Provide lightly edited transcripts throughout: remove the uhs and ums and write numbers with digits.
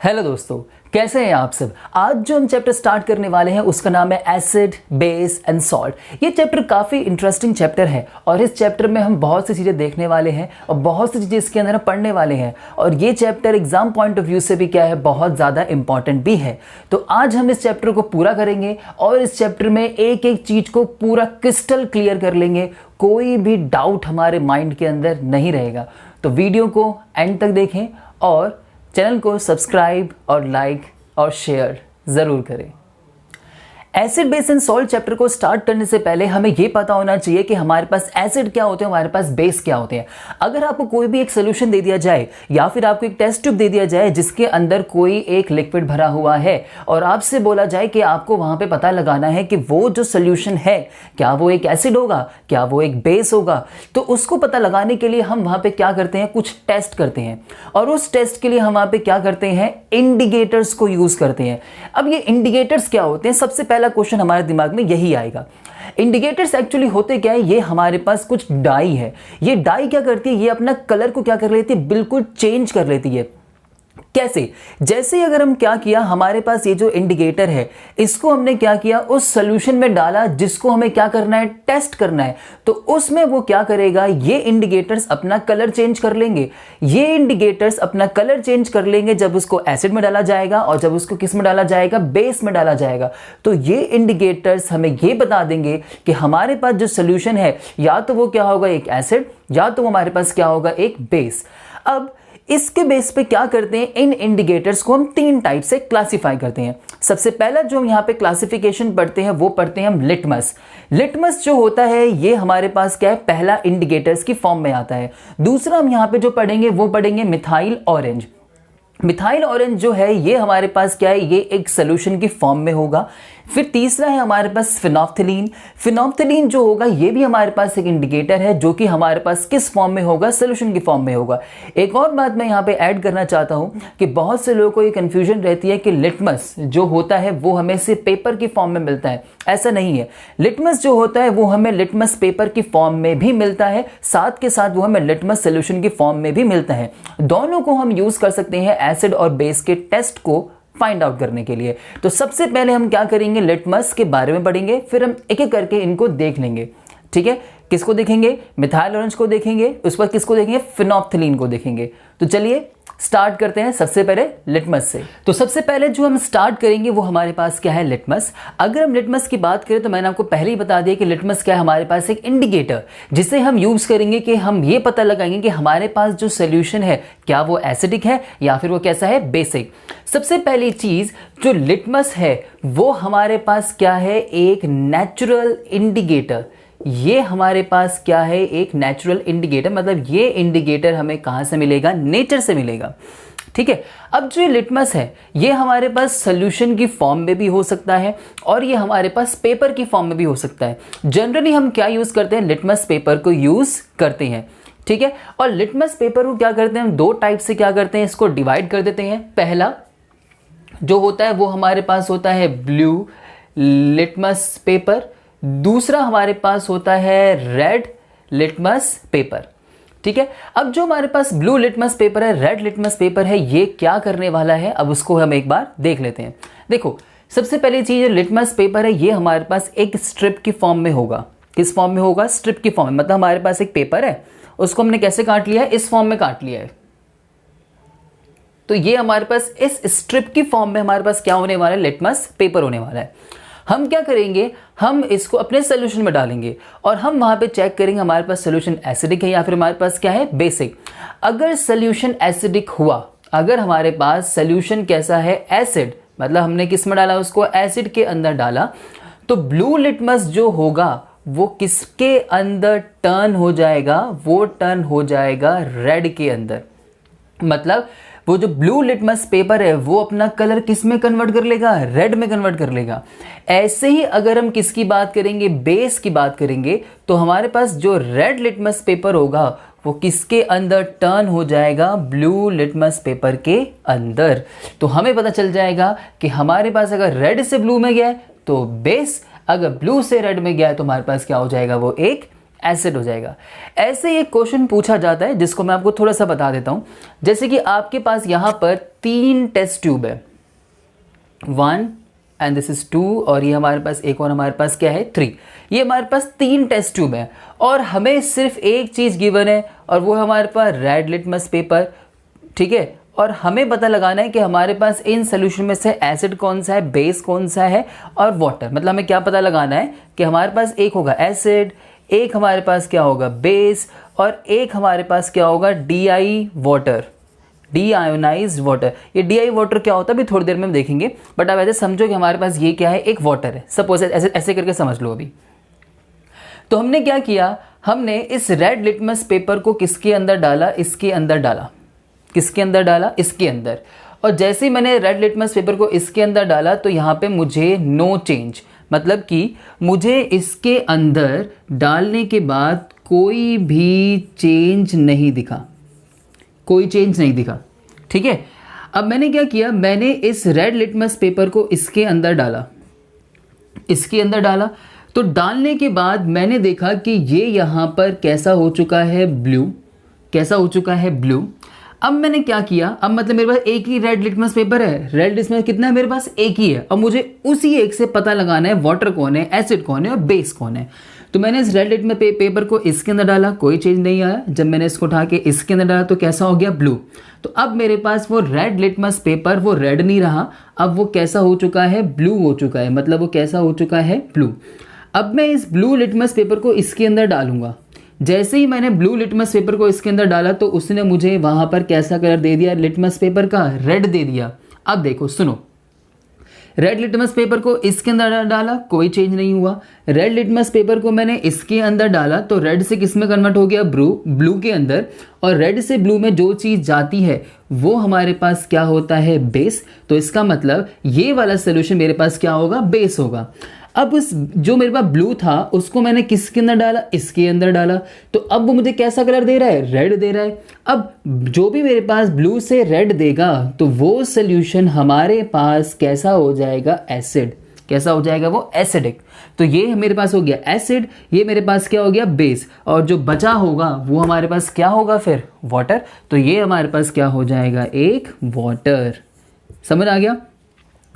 Hello दोस्तों, कैसे हैं आप सब। आज जो हम चैप्टर स्टार्ट करने वाले हैं उसका नाम है एसिड, बेस एंड सॉल्ट। ये चैप्टर काफ़ी इंटरेस्टिंग चैप्टर है और इस चैप्टर में हम बहुत सी चीज़ें देखने वाले हैं और बहुत सी चीज़ें इसके अंदर हम पढ़ने वाले हैं। और ये chapter exam point of view से भी क्या है, बहुत ज़्यादा इंपॉर्टेंट भी है। तो आज हम इस चैप्टर को पूरा करेंगे और इस चैप्टर में एक एक चीज़ को पूरा क्रिस्टल क्लियर कर लेंगे, कोई भी डाउट हमारे माइंड के अंदर नहीं रहेगा। तो वीडियो को एंड तक देखें और चैनल को सब्सक्राइब और लाइक और शेयर ज़रूर करें। Acid, base and salt chapter को स्टार्ट करने से पहले हमें यह पता होना चाहिए कि हमारे पास एसिड क्या होते हैं, हमारे पास बेस क्या होते हैं। अगर आपको कोई भी एक सोल्यूशन दे दिया जाए या फिर आपको एक टेस्ट ट्यूब दे दिया जाए जिसके अंदर कोई एक लिक्विड भरा हुआ है और आपसे बोला जाए कि आपको वहां पे पता लगाना है कि वो जो सोल्यूशन है क्या वो एक एसिड होगा, क्या वो एक बेस होगा, तो उसको पता लगाने के लिए हम वहां पे क्या करते हैं, कुछ टेस्ट करते हैं। और उस टेस्ट के लिए हम वहां पे क्या करते हैं, इंडिकेटर्स को यूज करते हैं। अब ये इंडिकेटर्स क्या होते हैं, सबसे पहला क्वेश्चन हमारे दिमाग में यही आएगा। इंडिकेटर्स एक्चुअली होते क्या है, ये हमारे पास कुछ डाई है। ये डाई क्या करती है, ये अपना कलर को क्या कर लेती है, बिल्कुल चेंज कर लेती है। कैसे? जैसे अगर हम क्या किया, हमारे पास ये जो इंडिकेटर है इसको हमने क्या किया, उस सॉल्यूशन में डाला जिसको हमें क्या करना है, टेस्ट करना है। तो उसमें वो क्या करेगा, ये इंडिकेटर्स अपना कलर चेंज कर लेंगे। ये इंडिकेटर्स अपना कलर चेंज कर लेंगे जब उसको एसिड में डाला जाएगा और जब उसको किस में डाला जाएगा, बेस में डाला जाएगा। तो ये इंडिकेटर्स हमें ये बता देंगे कि हमारे पास जो सॉल्यूशन है या तो वो क्या होगा, एक एसिड, या तो हमारे पास क्या होगा, एक बेस। अब इसके बेस पे क्या करते हैं, इन इंडिकेटर्स को हम तीन टाइप से क्लासिफाई करते हैं। सबसे पहला जो हम यहाँ पे क्लासिफिकेशन पढ़ते हैं वो पढ़ते हैं हम लिटमस। लिटमस जो होता है ये हमारे पास क्या है, पहला इंडिकेटर्स की फॉर्म में आता है। दूसरा हम यहाँ पे जो पढ़ेंगे वो पढ़ेंगे मिथाइल ऑरेंज। मिथाइल ऑरेंज जो है ये हमारे पास क्या है, ये एक सोल्यूशन की फॉर्म में होगा। फिर तीसरा है हमारे पास फिनोप्थिलीन। फिनोप्थिलीन जो होगा ये भी हमारे पास एक इंडिकेटर है जो कि हमारे पास किस फॉर्म में होगा, सोल्यूशन की फॉर्म में होगा। एक और बात मैं यहाँ पे ऐड करना चाहता हूँ कि बहुत से लोगों को ये कंफ्यूजन रहती है कि लिटमस जो होता है वो हमें से पेपर की फॉर्म में मिलता है। ऐसा नहीं है। लिटमस जो होता है वो हमें लिटमस पेपर की फॉर्म में भी मिलता है, साथ के साथ वो हमें लिटमस सोल्यूशन की फॉर्म में भी मिलता है। दोनों को हम यूज कर सकते हैं एसिड और बेस के टेस्ट को फाइंड आउट करने के लिए। तो सबसे पहले हम क्या करेंगे, लिटमस के बारे में पढ़ेंगे, फिर हम एक एक करके इनको देख लेंगे। ठीक है, किसको देखेंगे, मिथाइल ऑरेंज को देखेंगे, उस पर किसको देखेंगे, फिनोप्थिलीन को देखेंगे। तो चलिए स्टार्ट करते हैं सबसे पहले लिटमस से। तो सबसे पहले जो हम स्टार्ट करेंगे वो हमारे पास क्या है, लिटमस। अगर हम लिटमस की बात करें तो मैंने आपको पहले ही बता दिया कि लिटमस क्या है, हमारे पास एक इंडिकेटर जिसे हम यूज करेंगे कि हम ये पता लगाएंगे कि हमारे पास जो सोल्यूशन है क्या वो एसिडिक है या फिर वो कैसा है, बेसिक। सबसे पहली चीज जो लिटमस है वो हमारे पास क्या है, एक नेचुरल इंडिकेटर। ये हमारे पास क्या है, एक नेचुरल इंडिकेटर। मतलब ये इंडिकेटर हमें कहां से मिलेगा, नेचर से मिलेगा। ठीक है, अब जो लिटमस है ये हमारे पास सोल्यूशन की फॉर्म में भी हो सकता है और ये हमारे पास पेपर की फॉर्म में भी हो सकता है। जनरली हम क्या यूज करते हैं, लिटमस पेपर को यूज करते हैं। ठीक है, और लिटमस पेपर को क्या करते हैं, हम दो टाइप से क्या करते हैं, इसको डिवाइड कर देते हैं। पहला जो होता है वो हमारे पास होता है ब्लू लिटमस पेपर, दूसरा हमारे पास होता है रेड लिटमस पेपर। ठीक है, अब जो हमारे पास ब्लू लिटमस पेपर है, रेड लिटमस पेपर है, ये क्या करने वाला है, अब उसको हम एक बार देख लेते हैं। देखो, सबसे पहली चीज लिटमस पेपर है, ये हमारे पास एक स्ट्रिप की फॉर्म में होगा। किस फॉर्म में होगा, स्ट्रिप की फॉर्म में। मतलब हमारे पास एक पेपर है, उसको हमने कैसे काट लिया है, इस फॉर्म में काट लिया है। तो ये हमारे पास इस स्ट्रिप की फॉर्म में हमारे पास क्या होने वाला है, लिटमस पेपर होने वाला है। हम क्या करेंगे, हम इसको अपने सोल्यूशन में डालेंगे और हम वहां पे चेक करेंगे हमारे पास सोल्यूशन एसिडिक है या फिर हमारे पास क्या है, बेसिक। अगर सोल्यूशन एसिडिक हुआ, अगर हमारे पास सोल्यूशन कैसा है, एसिड, मतलब हमने किस में डाला, उसको एसिड के अंदर डाला, तो ब्लू लिटमस जो होगा वो किसके अंदर टर्न हो जाएगा, वो टर्न हो जाएगा रेड के अंदर। मतलब वो जो ब्लू लिटमस पेपर है वो अपना कलर किस में कन्वर्ट कर लेगा, रेड में कन्वर्ट कर लेगा। ऐसे ही अगर हम किसकी बात करेंगे, बेस की बात करेंगे, तो हमारे पास जो रेड लिटमस पेपर होगा वो किसके अंदर टर्न हो जाएगा, ब्लू लिटमस पेपर के अंदर। तो हमें पता चल जाएगा कि हमारे पास अगर रेड से ब्लू में गया है तो बेस, अगर ब्लू से रेड में गया है तो हमारे पास क्या हो जाएगा, वो एक एसिड हो जाएगा। ऐसे एक क्वेश्चन पूछा जाता है जिसको मैं आपको थोड़ा सा बता देता हूँ। जैसे कि आपके पास यहाँ पर 3 टेस्ट ट्यूब है, 1 एंड दिस इज 2, और ये हमारे पास एक और हमारे पास क्या है 3। ये हमारे पास 3 टेस्ट ट्यूब है और हमें सिर्फ एक चीज़ गिवन है और वो हमारे पास रेड लिटमस पेपर, ठीक है। और हमें पता लगाना है कि हमारे पास इन सोल्यूशन में से एसिड कौन सा है, बेस कौन सा है और वाटर। मतलब हमें क्या पता लगाना है कि हमारे पास एक होगा एसिड, एक हमारे पास क्या होगा बेस, और एक हमारे पास क्या होगा DI water, D ionised water. ये DI वाटर क्या होता है अभी थोड़ी देर में हम देखेंगे, बट आप ऐसे समझो कि हमारे पास ये क्या है, एक वाटर है। सपोज ऐसे ऐसे करके समझ लो। अभी तो हमने क्या किया, हमने इस रेड लिटमस पेपर को किसके अंदर डाला, इसके अंदर डाला। किसके अंदर डाला, इसके अंदर। और जैसे ही मैंने रेड लिटमस पेपर को इसके अंदर डाला तो यहाँ पे मुझे नो चेंज, मतलब कि मुझे इसके अंदर डालने के बाद कोई भी चेंज नहीं दिखा, कोई चेंज नहीं दिखा, ठीक है। अब मैंने क्या किया, मैंने इस रेड लिटमस पेपर को इसके अंदर डाला, इसके अंदर डाला। तो डालने के बाद मैंने देखा कि ये यहाँ पर कैसा हो चुका है, ब्लू। कैसा हो चुका है, ब्लू। अब मैंने क्या किया, अब मतलब मेरे पास एक ही रेड लिटमस पेपर है, रेड लिटमस कितना है मेरे पास, एक ही है। अब मुझे उसी एक से पता लगाना है वाटर कौन है, एसिड कौन है और बेस कौन है। तो मैंने इस रेड लिटमस पेपर को इसके अंदर डाला, कोई चेंज नहीं आया। जब मैंने इसको उठा के इसके अंदर डाला तो कैसा हो गया, ब्लू। तो अब मेरे पास वो रेड लिटमस पेपर वो रेड नहीं रहा, अब वो कैसा हो चुका है, ब्लू हो चुका है। मतलब वो कैसा हो चुका है, ब्लू। अब मैं इस ब्लू लिटमस पेपर को इसके अंदर डालूंगा। जैसे ही मैंने ब्लू लिटमस पेपर को इसके अंदर डाला तो उसने मुझे वहां पर कैसा कलर दे दिया, लिटमस पेपर का रेड दे दिया। अब देखो सुनो, रेड लिटमस पेपर को इसके अंदर डाला, कोई चेंज नहीं हुआ। रेड लिटमस पेपर को मैंने इसके अंदर डाला तो रेड से किस में कन्वर्ट हो गया, ब्लू के अंदर। और रेड से ब्लू में जो चीज़ जाती है वो हमारे पास क्या होता है, बेस। तो इसका मतलब ये वाला सोल्यूशन मेरे पास क्या होगा, बेस होगा। अब उस जो मेरे पास ब्लू था उसको मैंने किसके अंदर डाला, इसके अंदर डाला। तो अब वो मुझे कैसा कलर दे रहा है, रेड दे रहा है। अब जो भी मेरे पास ब्लू से रेड देगा तो वो सोल्यूशन हमारे पास कैसा हो जाएगा, एसिड। कैसा हो जाएगा वो, एसिडिक। तो ये मेरे पास हो गया एसिड, ये मेरे पास क्या हो गया, बेस। और जो बचा होगा वो हमारे पास क्या होगा फिर, वाटर। तो ये हमारे पास क्या हो जाएगा, एक वाटर। समझ आ गया,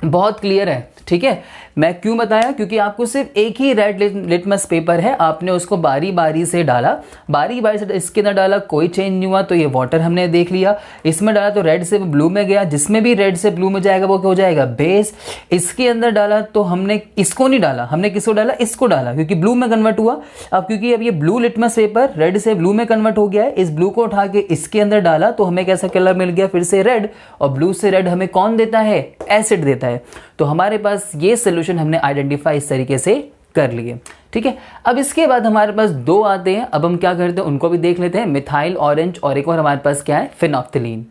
बहुत क्लियर है, ठीक है। मैं क्यों बताया, क्योंकि आपको सिर्फ एक ही रेड लिटमस पेपर है, आपने उसको बारी बारी से डाला, बारी बारी से इसके अंदर डाला, कोई चेंज नहीं हुआ। तो ये वाटर हमने देख लिया। इसमें डाला तो रेड से ब्लू में गया, जिसमें भी रेड से ब्लू में जाएगा वो क्या हो जाएगा, बेस। इसके अंदर डाला तो हमने इसको नहीं डाला, हमने किसको डाला, इसको डाला, क्योंकि ब्लू में कन्वर्ट हुआ। अब क्योंकि अब ये ब्लू लिटमस पेपर रेड से ब्लू में कन्वर्ट हो गया है, इस ब्लू को उठा के इसके अंदर डाला तो हमें कैसा कलर मिल गया, फिर से रेड। और ब्लू से रेड हमें कौन देता है, एसिड देता है। तो हमारे पास ये सोल्यूशन हमने आइडेंटिफाई इस तरीके से कर लिए, ठीक है। अब इसके बाद हमारे पास 2 आते हैं, अब हम क्या करते हैं उनको भी देख लेते हैं, मिथाइल ऑरेंज और एक और हमारे पास क्या है, फिनोप्थिलीन।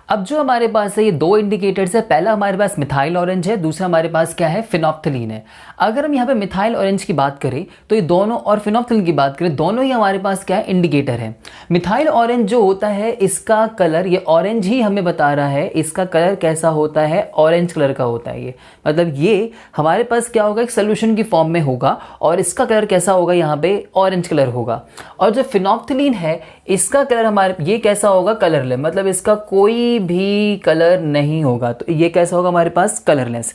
अब जो हमारे पास है ये 2 इंडिकेटर्स है, पहला हमारे पास मिथाइल ऑरेंज है, दूसरा हमारे पास क्या है, फिनोप्थिलीन है। अगर हम यहाँ पे मिथाइल ऑरेंज की बात करें तो ये दोनों, और फिनोप्थिलीन की बात करें, दोनों ही हमारे पास क्या है, इंडिकेटर है। मिथाइल ऑरेंज जो होता है इसका कलर, ये ऑरेंज ही हमें बता रहा है इसका कलर कैसा होता है, ऑरेंज कलर का होता है। ये मतलब ये हमारे पास क्या होगा, एक सोल्यूशन की फॉर्म में होगा और इसका कलर कैसा होगा, यहाँ पे ऑरेंज कलर होगा। और जो फिनोप्थिलीन है इसका कलर हमारे, ये कैसा होगा, कलरलेस, मतलब इसका कोई भी कलर नहीं होगा। तो ये कैसा होगा हमारे पास, कलरलेस।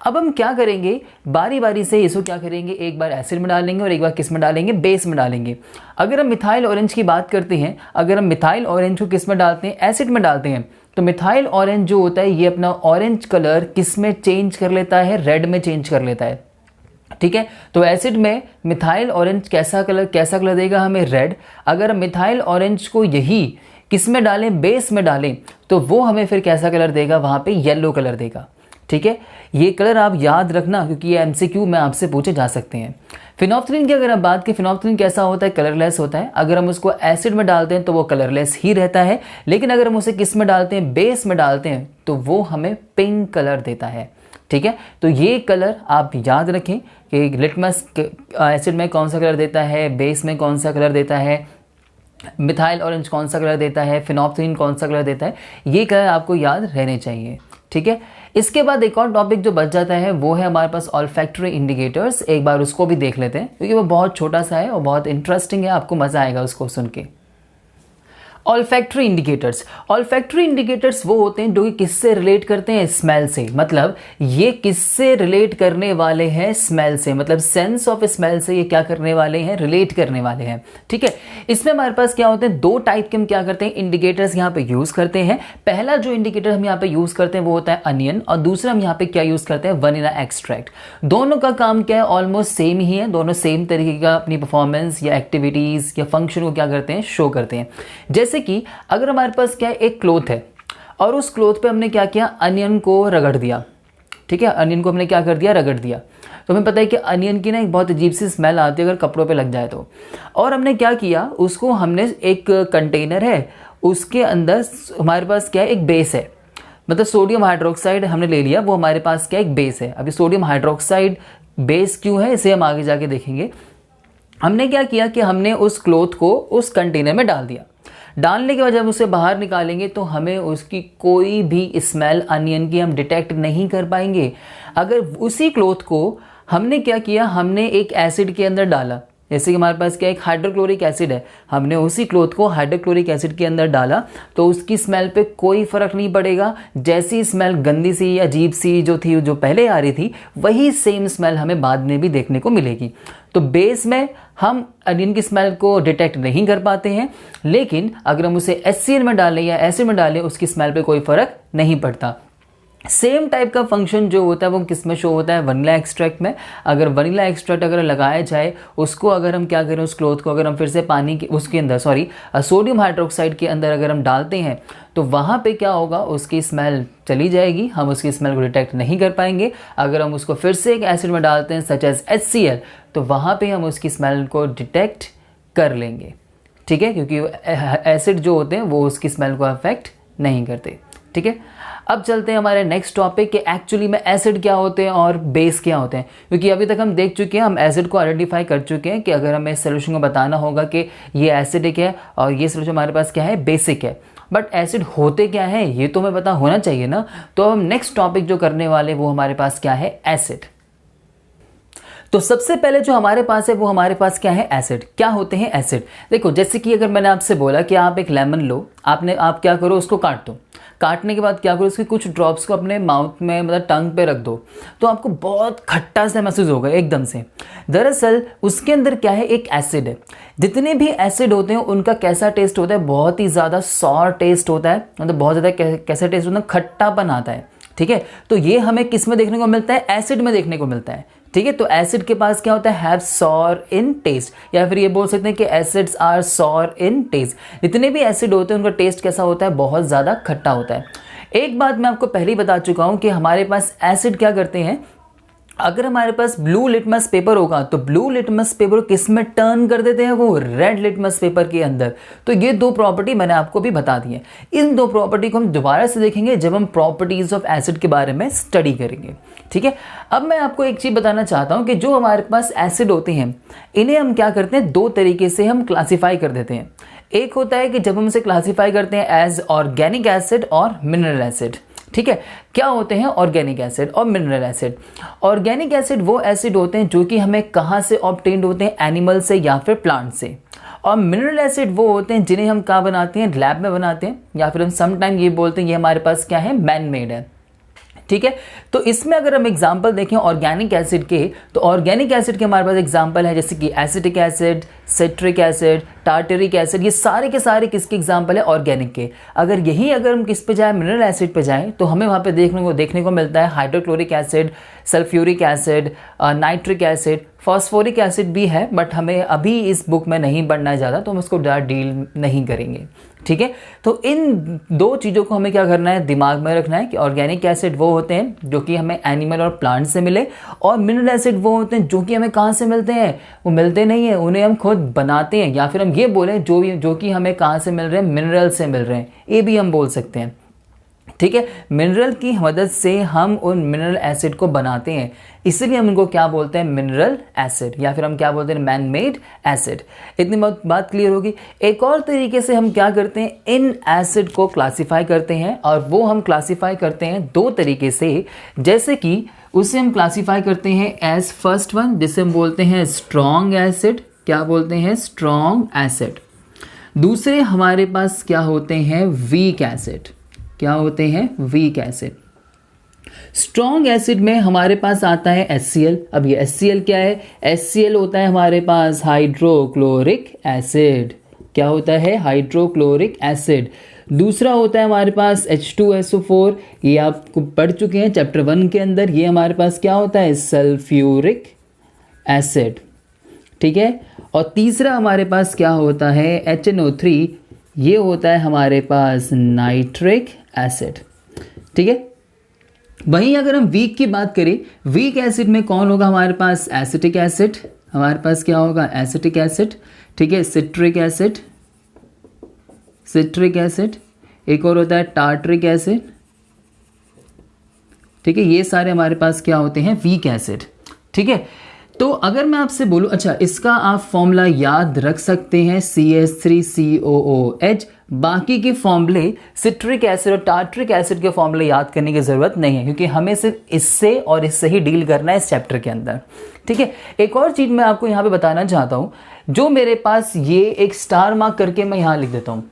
अब हम क्या करेंगे, बारी बारी से इसको क्या करेंगे, एक बार एसिड में डालेंगे और एक बार किस में डालेंगे, बेस में डालेंगे। अगर हम मिथाइल ऑरेंज की बात करते हैं, अगर हम मिथाइल ऑरेंज को किस में डालते हैं, एसिड में डालते हैं, तो मिथाइल ऑरेंज जो होता है ये अपना ऑरेंज कलर किस में चेंज कर लेता है, रेड में चेंज कर लेता है, ठीक है। तो एसिड में मिथाइल ऑरेंज कैसा कलर देगा हमें, रेड। अगर हम मिथाइल ऑरेंज को यही किस में डालें, बेस में डालें, तो वो हमें फिर कैसा कलर देगा, वहाँ पे येलो कलर देगा, ठीक है। ये कलर आप याद रखना क्योंकि ये एमसीक्यू में आपसे पूछे जा सकते हैं। फिनोप्थिलीन की अगर हम बात करें, फिनोप्थिलीन कैसा होता है, कलरलेस होता है। अगर हम उसको एसिड में डालते हैं तो वो कलरलेस ही रहता है, लेकिन अगर हम उसे किस में डालते हैं, बेस में डालते हैं, तो वो हमें पिंक कलर देता है, ठीक है। तो ये कलर आप याद रखें कि लिटमस एसिड में कौन सा कलर देता है, बेस में कौन सा कलर देता है, मिथाइल ऑरेंज कौन सा कलर देता है, फिनोप्थिलीन कौन सा कलर देता है, ये कलर आपको याद रहने चाहिए, ठीक है। इसके बाद एक और टॉपिक जो बच जाता है वो है हमारे पास ऑल्फैक्टरी इंडिकेटर्स। एक बार उसको भी देख लेते हैं क्योंकि वो बहुत छोटा सा है और बहुत इंटरेस्टिंग है, आपको मज़ा आएगा उसको सुन के। ऑल्फैक्टरी इंडिकेटर्स वो होते हैं जो कि किससे रिलेट करते हैं, स्मेल से। मतलब ये किससे रिलेट करने वाले हैं, स्मेल से। मतलब सेंस ऑफ स्मेल से ये क्या करने वाले हैं, रिलेट करने वाले हैं। ठीक है, इसमें हमारे पास क्या होते हैं, दो टाइप के हम क्या करते हैं, इंडिकेटर्स यहाँ पे यूज करते हैं। पहला जो इंडिकेटर हम यहाँ पे यूज करते हैं वो होता है अनियन, और दूसरा हम यहाँ पे क्या यूज करते हैं, वनीला एक्सट्रैक्ट। दोनों का काम क्या है, ऑलमोस्ट सेम ही है। दोनों सेम तरीके का अपनी परफॉर्मेंस या एक्टिविटीज या फंक्शन को क्या करते हैं, शो करते हैं। जैसे कि अगर हमारे पास क्या है, एक क्लॉथ है और उस क्लॉथ पे हमने क्या किया, अनियन को रगड़ दिया। ठीक है, अनियन को हमने क्या कर दिया, रगड़ दिया। तो हमें पता है कि अनियन की ना एक बहुत अजीब सी स्मेल आती है अगर कपड़ों पे लग जाए तो। और हमने क्या किया, उसको हमने एक कंटेनर है, उसके अंदर हमारे पास क्या है, एक बेस है। मतलब सोडियम हाइड्रोक्साइड हमने ले लिया, वो हमारे पास क्या एक बेस है। अभी सोडियम हाइड्रोक्साइड बेस क्यों है, इसे हम आगे जाके देखेंगे। हमने क्या किया कि हमने उस क्लॉथ को उस कंटेनर में डाल दिया। डालने के बाद जब उसे बाहर निकालेंगे तो हमें उसकी कोई भी स्मेल अनियन की हम डिटेक्ट नहीं कर पाएंगे। अगर उसी क्लॉथ को हमने क्या किया, हमने एक एसिड के अंदर डाला, जैसे कि हमारे पास क्या एक हाइड्रोक्लोरिक एसिड है, हमने उसी क्लॉथ को हाइड्रोक्लोरिक एसिड के अंदर डाला तो उसकी स्मेल पे कोई फ़र्क नहीं पड़ेगा। जैसी स्मेल गंदी सी अजीब सी जो थी, जो पहले आ रही थी, वही सेम स्मेल हमें बाद में भी देखने को मिलेगी। तो बेस में हम अनियन की स्मेल को डिटेक्ट नहीं कर पाते हैं, लेकिन अगर हम उसे HCl में डालें या एसिड में डालें, उसकी स्मेल पे कोई फ़र्क नहीं पड़ता। सेम टाइप का फंक्शन जो होता है वो किस में शो होता है, वनीला एक्सट्रैक्ट में। अगर वनीला एक्सट्रैक्ट अगर लगाया जाए, उसको अगर हम क्या करें, उस क्लॉथ को अगर हम फिर से पानी के उसके अंदर सोडियम हाइड्रोक्साइड के अंदर अगर हम डालते हैं तो वहाँ पे क्या होगा, उसकी स्मेल चली जाएगी, हम उसकी स्मेल को डिटेक्ट नहीं कर पाएंगे। अगर हम उसको फिर से एक एसिड में डालते हैं सच एज HCl, तो वहाँ पे हम उसकी स्मेल को डिटेक्ट कर लेंगे। ठीक है, क्योंकि एसिड जो होते हैं वो उसकी स्मेल को अफेक्ट नहीं करते। ठीक है, अब चलते हैं हमारे नेक्स्ट टॉपिक कि एक्चुअली में एसिड क्या होते हैं और बेस क्या होते हैं। क्योंकि अभी तक हम देख चुके हैं, हम एसिड को आइडेंटिफाई कर चुके हैं कि अगर हमें सोल्यूशन को बताना होगा कि ये एसिडिक है और ये सोल्यूशन हमारे पास क्या है, बेसिक है। बट एसिड होते क्या है ये तो हमें पता होना चाहिए ना। तो हम नेक्स्ट टॉपिक जो करने वाले वो हमारे पास क्या है, एसिड। तो सबसे पहले जो हमारे पास है वो हमारे पास क्या है, एसिड। क्या होते हैं एसिड? देखो, जैसे कि अगर मैंने आपसे बोला कि आप एक लेमन लो, आप क्या करो, उसको काट दो। काटने के बाद क्या करो, उसके कुछ ड्रॉप्स को अपने माउथ में, मतलब टंग पे रख दो, तो आपको बहुत खट्टा सा महसूस होगा एकदम से। दरअसल उसके अंदर क्या है, एक एसिड है। जितने भी एसिड होते हैं उनका कैसा टेस्ट होता है, बहुत ही ज़्यादा सॉर टेस्ट होता है। मतलब बहुत ज़्यादा कैसा टेस्ट होता है, खट्टापन आता है। ठीक है, तो ये हमें किस में देखने को मिलता है, एसिड में देखने को मिलता है। ठीक है, तो एसिड के पास क्या होता है, हैव सॉर इन टेस्ट, या फिर ये बोल सकते हैं कि acids are sour in taste. जितने भी एसिड होते हैं उनका टेस्ट कैसा होता है, बहुत ज़्यादा खट्टा होता है। एक बात मैं आपको पहले ही बता चुका हूँ कि हमारे पास एसिड क्या करते हैं, अगर हमारे पास ब्लू लिटमस पेपर होगा तो ब्लू लिटमस पेपर किस में टर्न कर देते हैं, वो रेड लिटमस पेपर के अंदर। तो ये दो प्रॉपर्टी मैंने आपको भी बता दी है। इन दो प्रॉपर्टी को हम दोबारा से देखेंगे जब हम प्रॉपर्टीज ऑफ एसिड के बारे में स्टडी करेंगे। ठीक है, अब मैं आपको एक चीज़ बताना चाहता हूँ कि जो हमारे पास एसिड होते हैं, इन्हें हम क्या करते हैं, दो तरीके से हम क्लासीफाई कर देते हैं। एक होता है कि जब हम इसे क्लासीफाई करते हैं एज ऑर्गेनिक एसिड और मिनरल एसिड। ठीक है, क्या होते हैं ऑर्गेनिक एसिड और मिनरल एसिड? ऑर्गेनिक एसिड वो एसिड होते हैं जो कि हमें कहाँ से ऑब्टेन्ड होते हैं, एनिमल से या फिर प्लांट से। और मिनरल एसिड वो होते हैं जिन्हें हम कहाँ बनाते हैं, लैब में बनाते हैं, या फिर हम समटाइम ये बोलते हैं ये हमारे पास क्या है, मैन मेड है। ठीक है, तो इसमें अगर हम एग्जांपल देखें ऑर्गेनिक एसिड के, तो ऑर्गेनिक एसिड के हमारे पास एग्जांपल है जैसे कि acetic acid, citric acid, tartaric acid. ये सारे के सारे किसके एग्जांपल है, ऑर्गेनिक के। अगर हम किस पे जाए, मिनरल एसिड पे जाएं, तो हमें वहाँ पे देखने को मिलता है hydrochloric acid, sulphuric acid, nitric acid, phosphoric acid भी है, बट हमें अभी इस बुक में नहीं पढ़ना है ज़्यादा, तो हम उसको ज़्यादा डील नहीं करेंगे। ठीक है, तो इन दो चीज़ों को हमें क्या करना है, दिमाग में रखना है कि ऑर्गेनिक एसिड वो होते हैं जो कि हमें एनिमल और प्लांट से मिले, और मिनरल एसिड वो होते हैं जो कि हमें कहाँ से मिलते हैं, वो मिलते नहीं है, उन्हें हम खुद बनाते हैं, या फिर हम ये बोलें जो कि हमें कहाँ से मिल रहे हैं, मिनरल से मिल रहे हैं, ये भी हम बोल सकते हैं। ठीक है। मिनरल की मदद से हम उन मिनरल एसिड को बनाते हैं, इसलिए हम उनको क्या बोलते हैं, मिनरल एसिड, या फिर हम क्या बोलते हैं, मैन मेड एसिड। इतनी बात क्लियर होगी। एक और तरीके से हम क्या करते हैं, इन एसिड को क्लासीफाई करते हैं, और वो हम क्लासीफाई करते हैं दो तरीके से। जैसे कि उसे हम क्लासीफाई करते हैं एज फर्स्ट वन, जिसे हम बोलते हैं स्ट्रॉन्ग एसिड। क्या बोलते हैं, स्ट्रॉन्ग एसिड। दूसरे हमारे पास क्या होते हैं, वीक एसिड। क्या होते हैं, वीक एसिड। स्ट्रॉन्ग एसिड में हमारे पास आता है HCl। अब ये HCl क्या है, HCl होता है हमारे पास हाइड्रोक्लोरिक एसिड। क्या होता है, हाइड्रोक्लोरिक एसिड। दूसरा होता है हमारे पास H2SO4, ये आपको पढ़ चुके हैं चैप्टर 1 के अंदर। ये हमारे पास क्या होता है, सल्फ्यूरिक एसिड। ठीक है। और तीसरा हमारे पास क्या होता है, HNO3, ये होता है हमारे पास नाइट्रिक एसिड। ठीक है। वहीं अगर हम वीक की बात करें, वीक एसिड में कौन होगा हमारे पास, एसिटिक एसिड। हमारे पास क्या होगा, एसिटिक एसिड। ठीक है। Citric acid, citric acid. एक और होता है टार्ट्रिक एसिड। ठीक है। ये सारे हमारे पास क्या होते हैं, वीक एसिड। ठीक है। तो अगर मैं आपसे बोलूं, अच्छा इसका आप फॉर्मूला याद रख सकते हैं, CH3COOH। बाकी के फॉर्मूले सिट्रिक एसिड और टार्ट्रिक एसिड के फॉर्मूले याद करने की ज़रूरत नहीं है, क्योंकि हमें सिर्फ इससे और इससे ही डील करना है इस चैप्टर के अंदर। ठीक है। एक और चीज़ मैं आपको यहाँ पे बताना चाहता हूँ, जो मेरे पास ये एक स्टार मार्क करके मैं यहाँ लिख देता हूँ,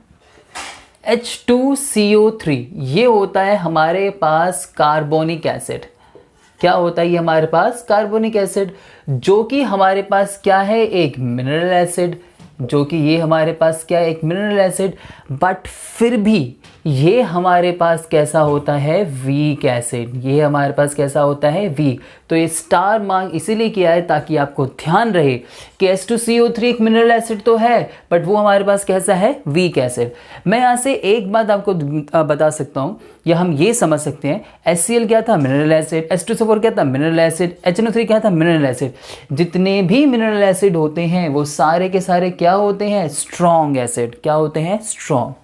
H2CO3, ये होता है हमारे पास कार्बोनिक एसिड। क्या होता है ये हमारे पास, कार्बोनिक एसिड, जो कि हमारे पास क्या है, एक मिनरल एसिड। जो कि ये हमारे पास क्या है, एक मिनरल एसिड, बट फिर भी ये हमारे पास कैसा होता है, वीक एसिड। ये हमारे पास कैसा होता है, वीक। तो ये स्टार मार्क इसीलिए किया है ताकि आपको ध्यान रहे कि H2CO3 एक मिनरल एसिड तो है, बट वो हमारे पास कैसा है, वीक एसिड। मैं यहाँ से एक बात आपको बता सकता हूँ, या हम ये समझ सकते हैं, HCl क्या था, मिनरल एसिड। H2SO4 क्या था, मिनरल एसिड। HNO3 क्या था, मिनरल एसिड। जितने भी मिनरल एसिड होते हैं वो सारे के सारे क्या होते हैं, स्ट्रॉन्ग एसिड। क्या होते हैं, स्ट्रॉन्ग।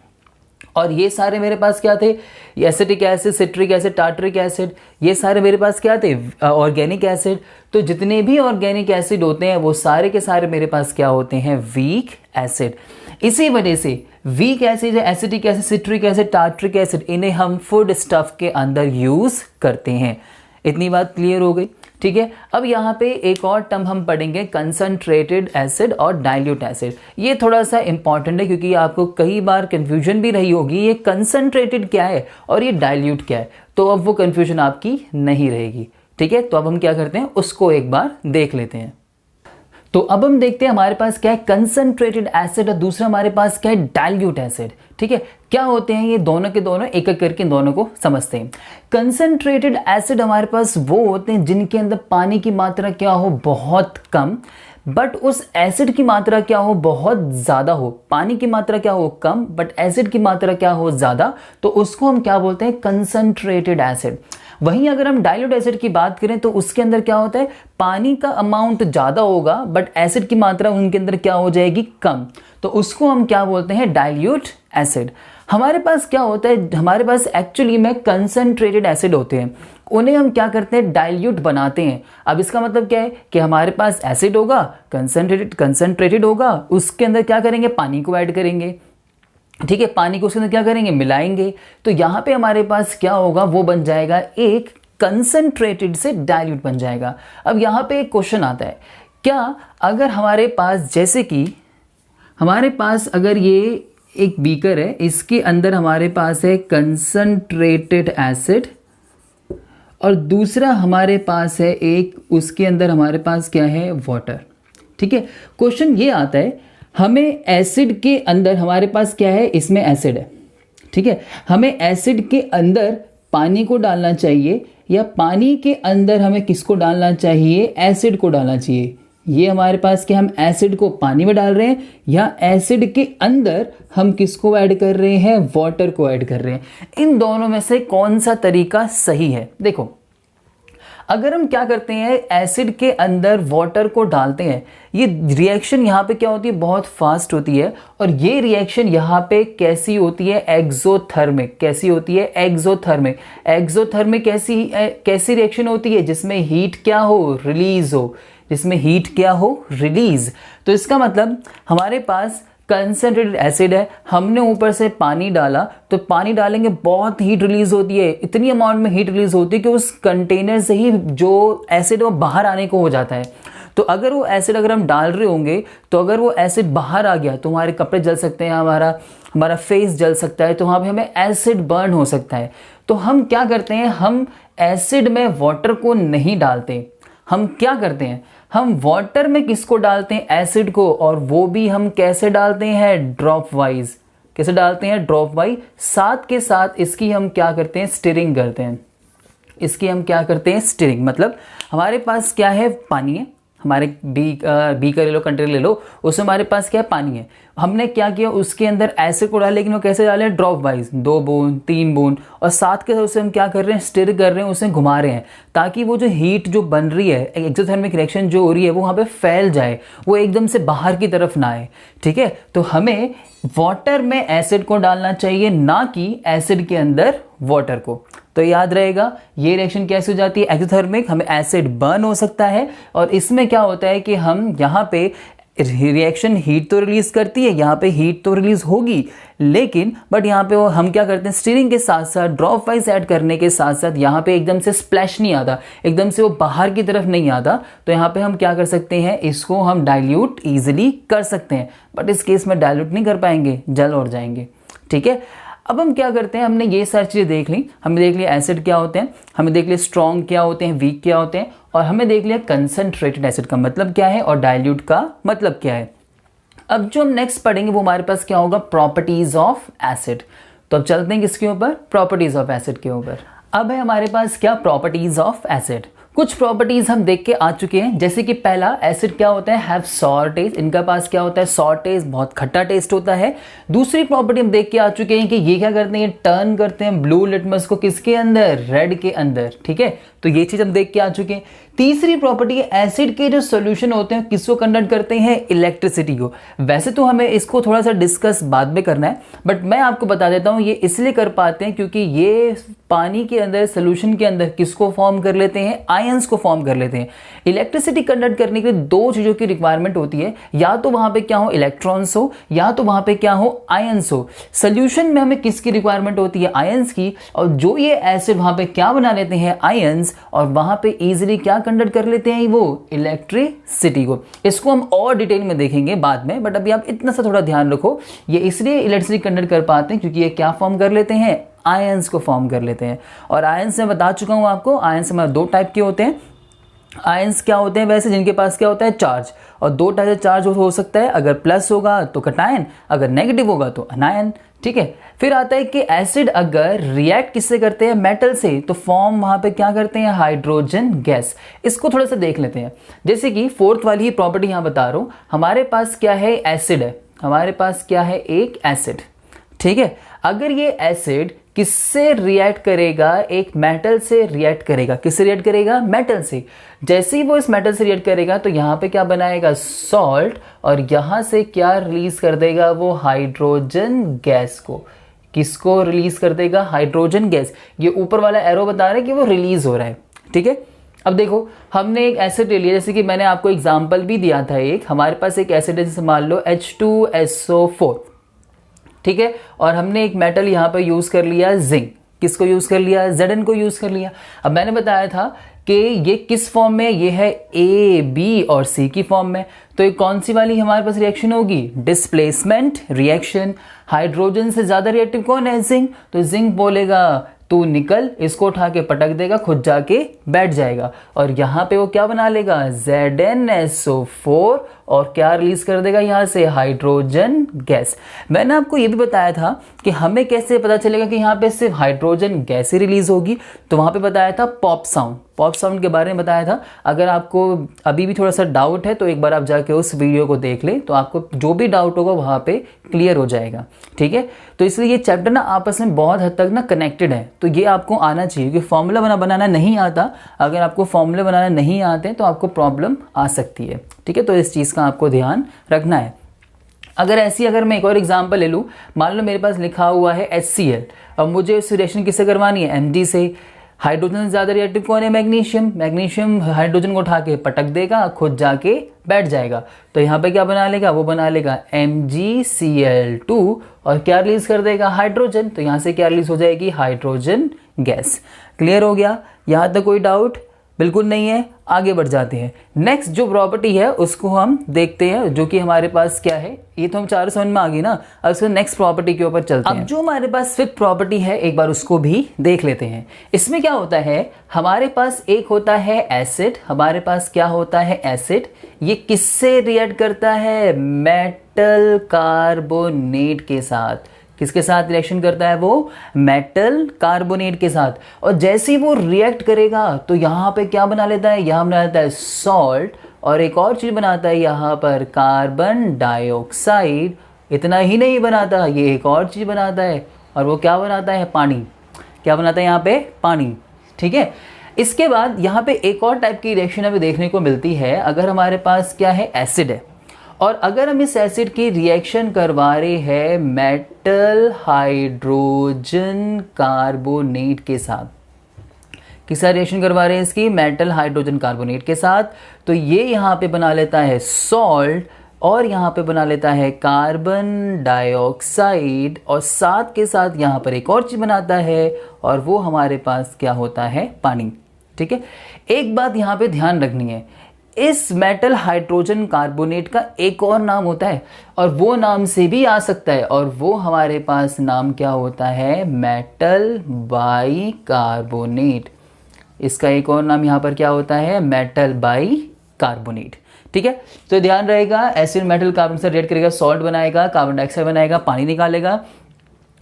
और ये सारे मेरे पास क्या थे, acetic acid, citric acid, tartaric acid, ये सारे मेरे पास क्या थे, ऑर्गेनिक एसिड। तो जितने भी ऑर्गेनिक एसिड होते हैं वो सारे के सारे मेरे पास क्या होते हैं, वीक एसिड। इसी वजह से weak acid, acetic acid, citric acid, tartaric acid, इन्हें हम फूड स्टफ के अंदर यूज करते हैं। इतनी बात क्लियर हो गई। ठीक है। अब यहाँ पे एक और टर्म हम पढ़ेंगे, कंसंट्रेटेड एसिड और डाइल्यूट एसिड। ये थोड़ा सा इंपॉर्टेंट है, क्योंकि आपको कई बार कंफ्यूजन भी रही होगी, ये कंसंट्रेटेड क्या है और ये डाइल्यूट क्या है। तो अब वो कंफ्यूजन आपकी नहीं रहेगी। ठीक है। तो अब हम क्या करते हैं, उसको एक बार देख लेते हैं। तो अब हम देखते हैं हमारे पास क्या है, कंसंट्रेटेड एसिड, और दूसरा हमारे पास क्या है, डाइल्यूट एसिड। ठीक है। क्या होते हैं ये दोनों के दोनों, एक एक करके दोनों को समझते हैं। कंसंट्रेटेड एसिड हमारे पास वो होते हैं जिनके अंदर पानी की मात्रा क्या हो, बहुत कम, बट उस एसिड की मात्रा क्या हो, बहुत ज़्यादा हो। पानी की मात्रा क्या हो, कम, बट एसिड की मात्रा क्या हो, ज़्यादा। तो उसको हम क्या बोलते हैं, कंसंट्रेटेड एसिड। वहीं अगर हम डाइल्यूट एसिड की बात करें तो उसके अंदर क्या होता है, पानी का अमाउंट ज़्यादा होगा, बट एसिड की मात्रा उनके अंदर क्या हो जाएगी, कम। तो उसको हम क्या बोलते हैं, डाइल्यूट एसिड। हमारे पास क्या होता है, हमारे पास एक्चुअली में कंसंट्रेटेड एसिड होते हैं, उन्हें हम क्या करते हैं, डाइल्यूट बनाते हैं। अब इसका मतलब क्या है कि हमारे पास एसिड होगा, कंसंट्रेटेड होगा, उसके अंदर क्या करेंगे, पानी को ऐड करेंगे। ठीक है। पानी को उसके अंदर क्या करेंगे, मिलाएंगे। तो यहाँ पे हमारे पास क्या होगा, वो बन जाएगा एक कंसंट्रेटेड से डाइल्यूट बन जाएगा। अब यहाँ पे एक क्वेश्चन आता है, क्या अगर हमारे पास, जैसे कि हमारे पास अगर ये एक बीकर है, इसके अंदर हमारे पास है कंसंट्रेटेड एसिड, और दूसरा हमारे पास है एक, उसके अंदर हमारे पास क्या है, वाटर। ठीक है। क्वेश्चन ये आता है, हमें एसिड के अंदर हमारे पास क्या है, इसमें एसिड है। ठीक है। हमें एसिड के अंदर पानी को डालना चाहिए, या पानी के अंदर हमें किसको डालना चाहिए, एसिड को डालना चाहिए। ये हमारे पास क्या, हम एसिड को पानी में डाल रहे हैं, या एसिड के अंदर हम किसको ऐड कर रहे हैं, वाटर को ऐड कर रहे हैं। इन दोनों में से कौन सा तरीका सही है। देखो, अगर हम क्या करते हैं, एसिड के अंदर वाटर को डालते हैं, ये रिएक्शन यहाँ पे क्या होती है, बहुत फास्ट होती है। और ये रिएक्शन यहाँ पे कैसी होती है, एक्सोथर्मिक। कैसी होती है, एक्सोथर्मिक। एक्सोथर्मिक कैसी रिएक्शन होती है, जिसमें हीट क्या हो, रिलीज हो, जिसमें हीट क्या हो, रिलीज। तो इसका मतलब हमारे पास कंसनट्रेटेड एसिड है, हमने ऊपर से पानी डाला, तो पानी डालेंगे बहुत हीट रिलीज होती है, इतनी अमाउंट में हीट रिलीज होती है कि उस कंटेनर से ही जो एसिड वो बाहर आने को हो जाता है। तो अगर वो एसिड अगर हम डाल रहे होंगे, तो अगर वो एसिड बाहर आ गया तो हमारे कपड़े जल सकते हैं, हमारा फेस जल सकता है, तो वहाँ पे हमें एसिड बर्न हो सकता है। तो हम क्या करते हैं, हम एसिड में वाटर को नहीं डालते। हम क्या करते हैं, हम वाटर में किसको डालते हैं, एसिड को, और वो भी हम कैसे डालते हैं, ड्रॉप वाइज। कैसे डालते हैं, ड्रॉप वाइज। साथ के साथ इसकी हम क्या करते हैं, स्टिरिंग करते हैं। इसकी हम क्या करते हैं, स्टिरिंग। मतलब हमारे पास क्या है, पानी है, हमारे बीकर ले लो, कंटेनर ले लो, उसमें हमारे पास क्या है, पानी है। हमने क्या किया, उसके अंदर एसिड को डाला, लेकिन वो कैसे डाले, ड्रॉप वाइज, 2 बूंद 3 बूंद, और साथ के साथ उसे हम क्या कर रहे हैं, स्टिर कर रहे हैं, उसे घुमा रहे हैं, ताकि वो जो हीट जो बन रही है, एक्सोथर्मिक रिएक्शन जो हो रही है, वो वहाँ पे फैल जाए, वो एकदम से बाहर की तरफ ना आए। ठीक है, तो हमें वाटर में एसिड को डालना चाहिए, ना कि एसिड के अंदर वाटर को। तो याद रहेगा, ये रिएक्शन कैसे हो जाती है, एक्सोथर्मिक। हमें एसिड बर्न हो सकता है, और इसमें क्या होता है कि हम यहाँ पे रिएक्शन हीट तो रिलीज करती है, यहाँ पे हीट तो रिलीज होगी, लेकिन बट यहाँ पे वो हम क्या करते हैं, स्टीरिंग के साथ साथ ड्रॉप वाइज ऐड करने के साथ साथ यहाँ पे एकदम से स्प्लैश नहीं आता, एकदम से वो बाहर की तरफ नहीं आता। तो यहाँ पे हम क्या कर सकते हैं, इसको हम डाइल्यूट ईजिली कर सकते हैं, बट इस केस में डाइल्यूट नहीं कर पाएंगे, जल और जाएंगे। ठीक है, अब हम क्या करते हैं, हमने ये सारी चीज़ें देख ली, हमें देख लिया एसिड क्या होते हैं, हमें देख लिया स्ट्रॉन्ग क्या होते हैं, वीक क्या होते हैं, और हमें देख लिया कंसंट्रेटेड एसिड का मतलब क्या है और डाइल्यूट का मतलब क्या है। अब जो हम नेक्स्ट पढ़ेंगे वो हमारे पास क्या होगा, प्रॉपर्टीज ऑफ एसिड। तो अब चलते हैं किसके ऊपर, प्रॉपर्टीज ऑफ एसिड के ऊपर। अब है हमारे पास क्या, प्रॉपर्टीज ऑफ एसिड। कुछ प्रॉपर्टीज हम देख के आ चुके हैं, जैसे कि पहला, एसिड क्या होता है, हैव सॉर टेस्ट। इनका पास क्या होता है, सॉर टेस्ट, बहुत खट्टा टेस्ट होता है। दूसरी प्रॉपर्टी हम देख के आ चुके हैं कि ये क्या करते हैं, टर्न करते हैं ब्लू लिटमस को किसके अंदर, रेड के अंदर। ठीक है, तो ये चीज हम देख के आ चुके हैं। तीसरी प्रॉपर्टी है, एसिड के जो सॉल्यूशन होते हैं किसको कंडक्ट करते हैं, इलेक्ट्रिसिटी को। वैसे तो हमें इसको थोड़ा सा डिस्कस बाद में करना है, बट मैं आपको बता देता हूं, ये इसलिए कर पाते हैं क्योंकि ये पानी के अंदर, सोल्यूशन के अंदर किसको फॉर्म कर लेते हैं, आयंस को फॉर्म कर लेते हैं। इलेक्ट्रिसिटी कंडक्ट करने के लिए दो चीजों की रिक्वायरमेंट होती है, या तो वहां पे क्या हो, इलेक्ट्रॉन्स हो, या तो वहां पे क्या हो, आयंस हो। सोल्यूशन में हमें किसकी रिक्वायरमेंट होती है, आयंस की, और जो ये एसिड वहां पे क्या बना लेते हैं, आयंस, और वहां पे इजीली क्या कंडक्ट कर लेते हैं, वो इलेक्ट्रिसिटी को। इसको हम और डिटेल में देखेंगे बाद में, बट अभी आप इतना सा थोड़ा ध्यान रखो, ये इसलिए इलेक्ट्रिसिटी कंडक्ट कर पाते हैं क्योंकि ये क्या फॉर्म कर लेते हैं, आयंस को फॉर्म कर लेते हैं। और आयंस मैं बता चुका हूं आपको, आयंस हमारे दो टाइप के होते हैं। आयंस क्या होते हैं वैसे, जिनके पास क्या होता है, चार्ज, और दो टाइप से चार्ज हो सकता है, अगर प्लस होगा तो कटायन, अगर नेगेटिव होगा तो अनायन। ठीक है, फिर आता है कि एसिड अगर रिएक्ट किससे करते हैं, मेटल से, तो फॉर्म वहां पे क्या करते हैं, हाइड्रोजन गैस। इसको थोड़ा सा देख लेते हैं, जैसे कि फोर्थ वाली ही प्रॉपर्टी यहां बता रहा हूं। हमारे पास क्या है, एसिड है, हमारे पास क्या है, एक एसिड। ठीक है, अगर ये एसिड किससे रिएक्ट करेगा, एक मेटल से रिएक्ट करेगा। किससे रिएक्ट करेगा, मेटल से। जैसे ही वो इस मेटल से रिएक्ट करेगा तो यहाँ पे क्या बनाएगा, सॉल्ट, और यहाँ से क्या रिलीज कर देगा, वो हाइड्रोजन गैस को। किसको रिलीज कर देगा, हाइड्रोजन गैस। ये ऊपर वाला एरो बता रहा है कि वो रिलीज हो रहा है। ठीक है, अब देखो, हमने एक एसिड ले लिया, जैसे कि मैंने आपको एग्जाम्पल भी दिया था एक, हमारे पास एक एसिड है, जैसे मान लो H2SO4। ठीक है, और हमने एक मेटल यहाँ पर यूज कर लिया, जिंक। किसको यूज कर लिया, Zn को यूज कर लिया। अब मैंने बताया था कि ये किस फॉर्म में, ये है A, B और C की फॉर्म में। तो ये कौन सी वाली हमारे पास रिएक्शन होगी, डिस्प्लेसमेंट रिएक्शन। हाइड्रोजन से ज्यादा रिएक्टिव कौन है, जिंक। तो जिंक बोलेगा तू निकल, इसको उठा के पटक देगा, खुद जाके बैठ जाएगा, और यहाँ पे वो क्या बना लेगा, ZnSO4, और क्या रिलीज कर देगा यहाँ से, हाइड्रोजन गैस। मैंने आपको ये भी बताया था कि हमें कैसे पता चलेगा कि यहाँ पे सिर्फ हाइड्रोजन गैस ही रिलीज होगी, तो वहाँ पे बताया था पॉप साउंड के बारे में बताया था। अगर आपको अभी भी थोड़ा सा डाउट है तो एक बार आप जाके उस वीडियो को देख लें, तो आपको जो भी डाउट होगा वहाँ पे क्लियर हो जाएगा, ठीक है। तो इसलिए ये चैप्टर ना आपस में बहुत हद तक ना कनेक्टेड है, तो ये आपको आना चाहिए कि फॉर्मूला बनाना नहीं आता। अगर आपको फॉर्मूले बनाना नहीं आते तो आपको प्रॉब्लम आ सकती है, ठीक है। तो इस चीज़ का आपको ध्यान रखना है। अगर मैं एक और एग्जांपल ले लूँ, मान लो मेरे पास लिखा हुआ है HCl, अब मुझे उस रिएक्शन किससे करवानी है, Mg से। हाइड्रोजन से ज़्यादा रिएक्टिव कौन है, मैग्नीशियम हाइड्रोजन को उठा के पटक देगा, खुद जाके बैठ जाएगा, तो यहाँ पे क्या बना लेगा, वो बना लेगा MgCl2 और क्या रिलीज कर देगा, हाइड्रोजन। तो यहाँ से क्या रिलीज हो जाएगी, हाइड्रोजन गैस। क्लियर हो गया, यहाँ तक कोई डाउट बिल्कुल नहीं है। आगे बढ़ जाते हैं। नेक्स्ट जो प्रॉपर्टी है उसको हम देखते हैं, जो कि हमारे पास क्या है, ये तो हम चारों समझ में आ गई ना। अब इसको नेक्स्ट प्रॉपर्टी के ऊपर चलते हैं। अब जो हमारे पास फिफ्थ प्रॉपर्टी है एक बार उसको भी देख लेते हैं। इसमें क्या होता है, हमारे पास एक होता है एसिड, हमारे पास क्या होता है एसिड, ये किससे रिएक्ट करता है, मेटल कार्बोनेट के साथ। किसके साथ रिएक्शन करता है, वो मेटल कार्बोनेट के साथ। और जैसे ही वो रिएक्ट करेगा तो यहाँ पे क्या बना लेता है, यहाँ बना लेता है सॉल्ट, और एक और चीज़ बनाता है यहाँ पर कार्बन डाइऑक्साइड। इतना ही नहीं बनाता, ये एक और चीज़ बनाता है, और वो क्या बनाता है, पानी। क्या बनाता है यहाँ पे, पानी, ठीक है। इसके बाद यहाँ पे एक और टाइप की रिएक्शन हमें देखने को मिलती है। अगर हमारे पास क्या है, एसिड है, और अगर हम इस एसिड की रिएक्शन करवा रहे हैं मेटल हाइड्रोजन कार्बोनेट के साथ, किस साथ रिएक्शन करवा रहे हैं इसकी, मेटल हाइड्रोजन कार्बोनेट के साथ, तो ये यहाँ पे बना लेता है सॉल्ट, और यहाँ पे बना लेता है कार्बन डाइऑक्साइड, और साथ के साथ यहाँ पर एक और चीज़ बनाता है, और वो हमारे पास क्या होता है, पानी, ठीक है। एक बात यहाँ पे ध्यान रखनी है, इस मेटल हाइड्रोजन कार्बोनेट का एक और नाम होता है, और वो नाम से भी आ सकता है, और वो हमारे पास नाम क्या होता है, मेटल बाइकार्बोनेट। इसका एक और नाम यहाँ पर क्या होता है, मेटल बाइकार्बोनेट, ठीक है। तो ध्यान रहेगा, एसिड मेटल कार्बन से रिएक्ट करेगा, सॉल्ट बनाएगा, कार्बन डाइऑक्साइड बनाएगा, पानी निकालेगा।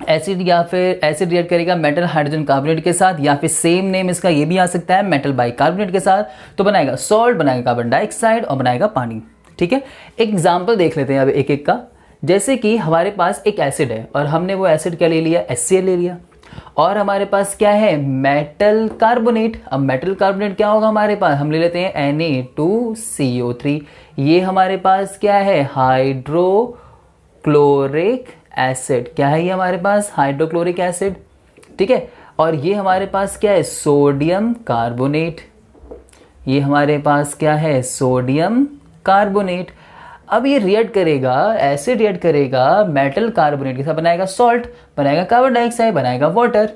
एसिड या फिर एसिड रिएक्ट करेगा मेटल हाइड्रोजन कार्बोनेट के साथ, या फिर सेम नेम इसका ये भी आ सकता है मेटल बाइकार्बोनेट के साथ, तो बनाएगा सॉल्ट, बनाएगा कार्बन डाइऑक्साइड और बनाएगा पानी, ठीक है। एक एग्जांपल देख लेते हैं अब एक एक का। जैसे कि हमारे पास एक एसिड है, और हमने वो एसिड क्या ले लिया, HCl ले लिया, और हमारे पास क्या है, मेटल कार्बोनेट। अब मेटल कार्बोनेट क्या होगा हमारे पास, हम ले लेते हैं Na2CO3। ये हमारे पास क्या है, हाइड्रोक्लोरिक एसिड। क्या है ये हमारे पास, हाइड्रोक्लोरिक एसिड, ठीक है। और ये हमारे पास क्या है, सोडियम कार्बोनेट। ये हमारे पास क्या है, सोडियम कार्बोनेट। अब ये रिएक्ट करेगा, एसिड रिएक्ट करेगा मेटल कार्बोनेट के साथ, बनाएगा सॉल्ट, बनाएगा कार्बन डाइऑक्साइड, बनाएगा वाटर।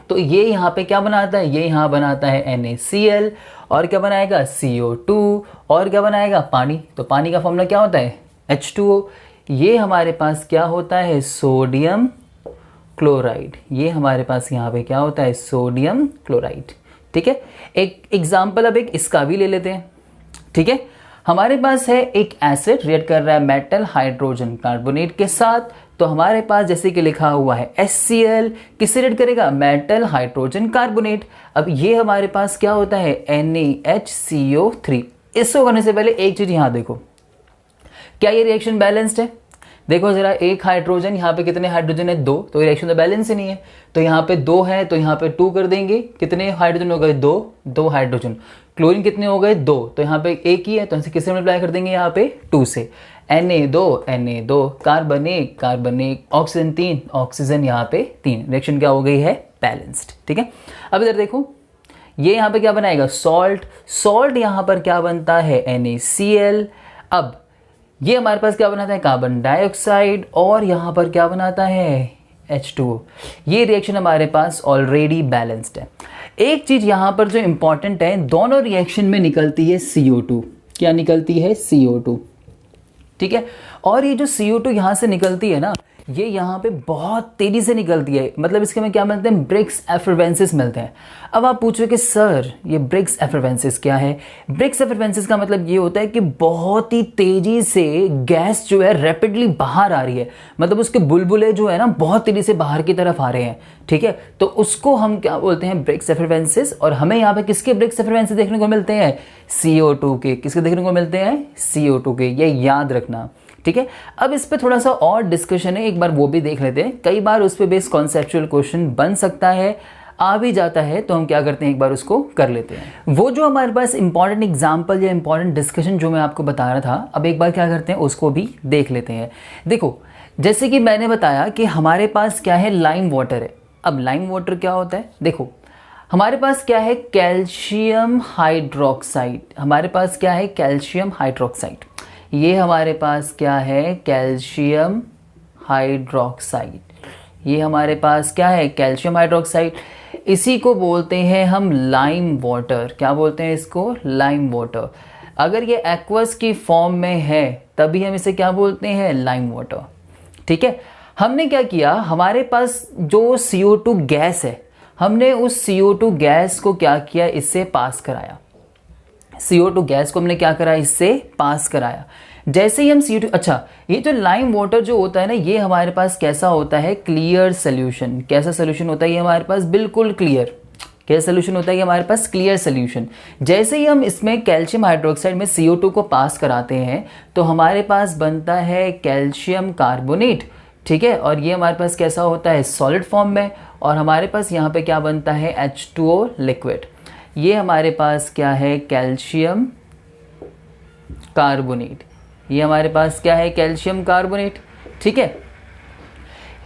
तो ये यहाँ पे क्या बनाता है, ये यहाँ बनाता है NaCl, और क्या बनाएगा, CO2, और क्या बनाएगा, पानी। तो पानी का फॉर्मूला क्या होता है, H2O। ये हमारे पास क्या होता है, सोडियम क्लोराइड। ये हमारे पास यहाँ पे क्या होता है, सोडियम क्लोराइड, ठीक है। एक एग्जाम्पल अब एक इसका भी ले लेते हैं, ठीक है। हमारे पास है एक एसिड रिएक्ट कर रहा है मेटल हाइड्रोजन कार्बोनेट के साथ, तो हमारे पास जैसे कि लिखा हुआ है HCl, किससे रिएक्ट करेगा, मेटल हाइड्रोजन कार्बोनेट। अब ये हमारे पास क्या होता है, NaHCO3। इसको करने से पहले एक चीज यहाँ देखो, क्या ये रिएक्शन बैलेंस्ड है, देखो जरा, एक हाइड्रोजन, यहाँ पे कितने हाइड्रोजन है, 2, तो रिएक्शन तो बैलेंस ही नहीं है। तो यहाँ पे 2 है, तो यहाँ पे 2 कर देंगे, कितने हाइड्रोजन हो गए, 2 हाइड्रोजन। क्लोरीन कितने हो गए, 2, तो यहाँ पे एक ही है, तो इसे किससे मल्टीप्लाई कर देंगे, यहाँ पे 2 से। Na2 कार्बन 1 ऑक्सीजन 3 ऑक्सीजन यहाँ पे 3, रिएक्शन क्या हो गई है, बैलेंस्ड, ठीक है। अब इधर देखो, ये यहाँ पे क्या बनाएगा, सॉल्ट यहाँ पर क्या बनता है, NaCl। अब ये हमारे पास क्या बनाता है, कार्बन डाइऑक्साइड, और यहाँ पर क्या बनाता है, H2O। ये रिएक्शन हमारे पास ऑलरेडी बैलेंस्ड है। एक चीज यहाँ पर जो इंपॉर्टेंट है, दोनों रिएक्शन में निकलती है CO2। क्या निकलती है, CO2, ठीक है। और ये जो CO2 यहाँ से निकलती है ना, ये यहाँ पे बहुत तेज़ी से निकलती है, मतलब इसके में क्या मिलते हैं, ब्रिक्स एफरवेंसेस मिलते हैं। अब आप पूछो कि सर ये ब्रिक्स एफरवेंसेस क्या है। ब्रिक्स एफरवेंसेस का मतलब ये होता है कि बहुत ही तेज़ी से गैस जो है रैपिडली बाहर आ रही है, मतलब उसके बुलबुले जो है ना बहुत तेज़ी से बाहर की तरफ आ रहे हैं, ठीक है, तो उसको हम क्या बोलते हैं, ब्रिक्स एफरवेंसेस। और हमें यहाँ पे किसके ब्रिक्स एफरवेंसेस देखने को मिलते हैं, CO2 के। किसके देखने को मिलते हैं, CO2 के, ये याद रखना, ठीक है। अब इस पे थोड़ा सा और डिस्कशन है, एक बार वो भी देख लेते हैं। कई बार उस पे बेस्ड कॉन्सेप्चुअल क्वेश्चन बन सकता है, आ भी जाता है, तो हम क्या करते हैं, एक बार उसको कर लेते हैं। वो जो हमारे पास इंपॉर्टेंट एग्जांपल या इंपॉर्टेंट डिस्कशन जो मैं आपको बता रहा था, अब एक बार क्या करते हैं, उसको भी देख लेते हैं। देखो, जैसे कि मैंने बताया कि हमारे पास क्या है, लाइम वाटर है। अब लाइम वाटर क्या होता है, देखो हमारे पास क्या है, कैल्शियम हाइड्रोक्साइड। हमारे पास क्या है, कैल्शियम हाइड्रोक्साइड। ये हमारे पास क्या है, कैल्शियम हाइड्रोक्साइड। ये हमारे पास क्या है, कैल्शियम हाइड्रोक्साइड। इसी को बोलते हैं हम लाइम वाटर। क्या बोलते हैं इसको, लाइम वाटर। अगर ये एक्वस की फॉर्म में है तभी हम इसे क्या बोलते हैं, लाइम वाटर, ठीक है। हमने क्या किया, हमारे पास जो CO2 गैस है, हमने उस CO2 गैस को क्या किया, इससे पास कराया। CO2 गैस को हमने क्या करा, इससे पास कराया। जैसे ही हम CO2, अच्छा ये जो लाइम वाटर जो होता है ना, ये हमारे पास कैसा होता है, क्लियर सोल्यूशन। कैसा सोल्यूशन होता है ये हमारे पास, बिल्कुल क्लियर। कैसा सोल्यूशन होता है ये हमारे पास, क्लियर सोल्यूशन। जैसे ही हम इसमें कैल्शियम हाइड्रोक्साइड में CO2 को पास कराते हैं तो हमारे पास बनता है कैल्शियम कार्बोनेट, ठीक है। और ये हमारे पास कैसा होता है, सॉलिड फॉर्म में। और हमारे पास यहाँ पे क्या बनता है, H2O लिक्विड। ये हमारे पास क्या है, कैल्शियम कार्बोनेट। ये हमारे पास क्या है, कैल्शियम कार्बोनेट, ठीक है।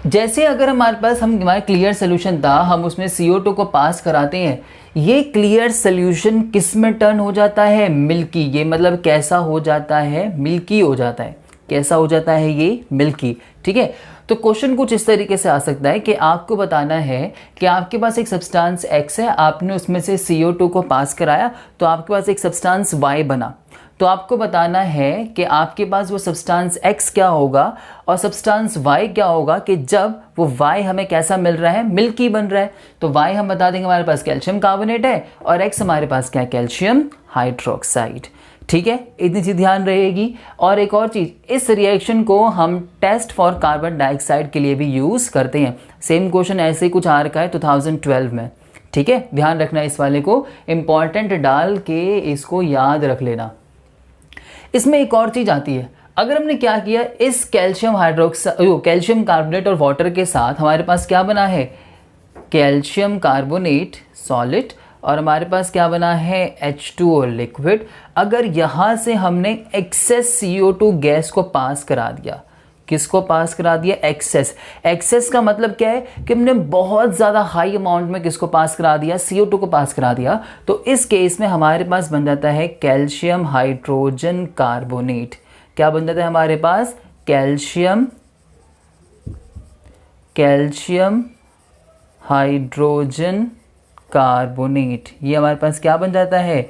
जैसे अगर हमारे पास हमारा क्लियर सोल्यूशन था, हम उसमें CO2 को पास कराते हैं, ये क्लियर सोल्यूशन किस में टर्न हो जाता है, मिल्की। ये मतलब कैसा हो जाता है, मिल्की हो जाता है। कैसा हो जाता है ये, मिल्की, ठीक है। तो क्वेश्चन कुछ इस तरीके से आ सकता है कि आपको बताना है कि आपके पास एक सब्सटेंस X है, आपने उसमें से CO2 को पास कराया तो आपके पास एक सब्सटेंस Y बना। तो आपको बताना है कि आपके पास वो सब्सटेंस X क्या होगा और सब्सटेंस Y क्या होगा, कि जब वो Y हमें कैसा मिल रहा है, मिल्की बन रहा है। तो Y हम बता देंगे हमारे पास कैल्शियम कार्बोनेट है और X हमारे पास क्या है, कैल्शियम हाइड्रोक्साइड, ठीक है। इतनी चीज़ ध्यान रहेगी। और एक और चीज़, इस रिएक्शन को हम टेस्ट फॉर कार्बन डाइऑक्साइड के लिए भी यूज़ करते हैं। सेम क्वेश्चन ऐसे ही कुछ आ रखा है 2012 में, ठीक है। ध्यान रखना इस वाले को, इंपॉर्टेंट डाल के इसको याद रख लेना। इसमें एक और चीज़ आती है, अगर हमने क्या किया, इस कैल्शियम हाइड्रोक्साइड, कैल्शियम कार्बोनेट और वाटर के साथ हमारे पास क्या बना है, कैल्शियम कार्बोनेट सॉलिड, और हमारे पास क्या बना है, H2O लिक्विड। अगर यहाँ से हमने एक्सेस CO2 गैस को पास करा दिया, किसको पास करा दिया, एक्सेस। एक्सेस का मतलब क्या है कि हमने बहुत ज़्यादा हाई अमाउंट में किसको पास करा दिया, CO2 को पास करा दिया। तो इस केस में हमारे पास बन जाता है कैल्शियम हाइड्रोजन कार्बोनेट। क्या बन जाता है हमारे पास, कैल्शियम हाइड्रोजन कार्बोनेट। ये हमारे पास क्या बन जाता है,